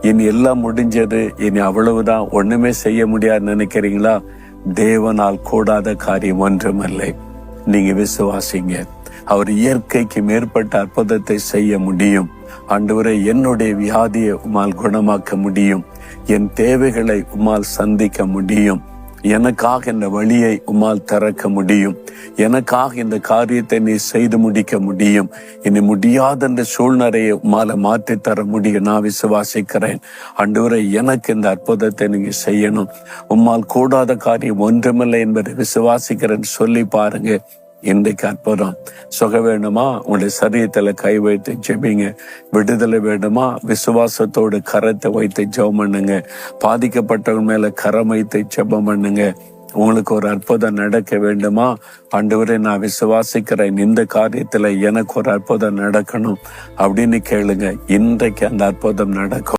இனி எல்லாம் முடிஞ்சது, இனி அவ்வளவுதான், ஒண்ணுமே செய்ய முடியாது நினைக்கிறீங்களா? தேவனால் கூடாத காரியம் ஒன்றுமில்லை. நீங்க விசுவாசிங்க. அவர் இயற்கைக்கு மேற்பட்ட அற்புதத்தை செய்ய முடியும். ஆண்டவரே, என்னுடைய வியாதியை உம்மால் குணமாக்க முடியும். என் தேவைகளை உம்மால் சந்திக்க முடியும். எனக்காக இந்த வழியை உம்மால் திறக்க முடியும். எனக்காக இந்த காரியத்தை நீ செய்து முடிக்க முடியும். இனி முடியாத இந்த சூழ்நிலையை உம்மால மாற்றி தர முடியும். நான் விசுவாசிக்கிறேன். ஆண்டவரே, எனக்கு இந்த அற்புதத்தை நீங்க செய்யணும். உம்மால் கூடாத காரியம் ஒன்றுமில்லை என்பதை விசுவாசிக்கிறேன்னு சொல்லி பாருங்க. இன்றைக்கு அற்புதம். சுக வேணுமா? உங்களுடைய சரீரத்துல கை வைத்து ஜெபிங்க. விடுதலை வேணுமா? விசுவாசத்தோடு கரத்தை வைத்து ஜெபம் பண்ணுங்க. பாதிக்கப்பட்டவங்க மேல கரம் வைத்து ஜெபம் பண்ணுங்க. உங்களுக்கு ஒரு அற்புதம் நடக்க வேண்டுமா? ஆண்டவரே, நான் விசுவாசிக்கிறேன், இந்த காரியத்துல எனக்கு ஒரு அற்புதம் நடக்கணும் அப்படின்னு கேளுங்க. இன்றைக்கு அந்த அற்புதம் நடக்கும்.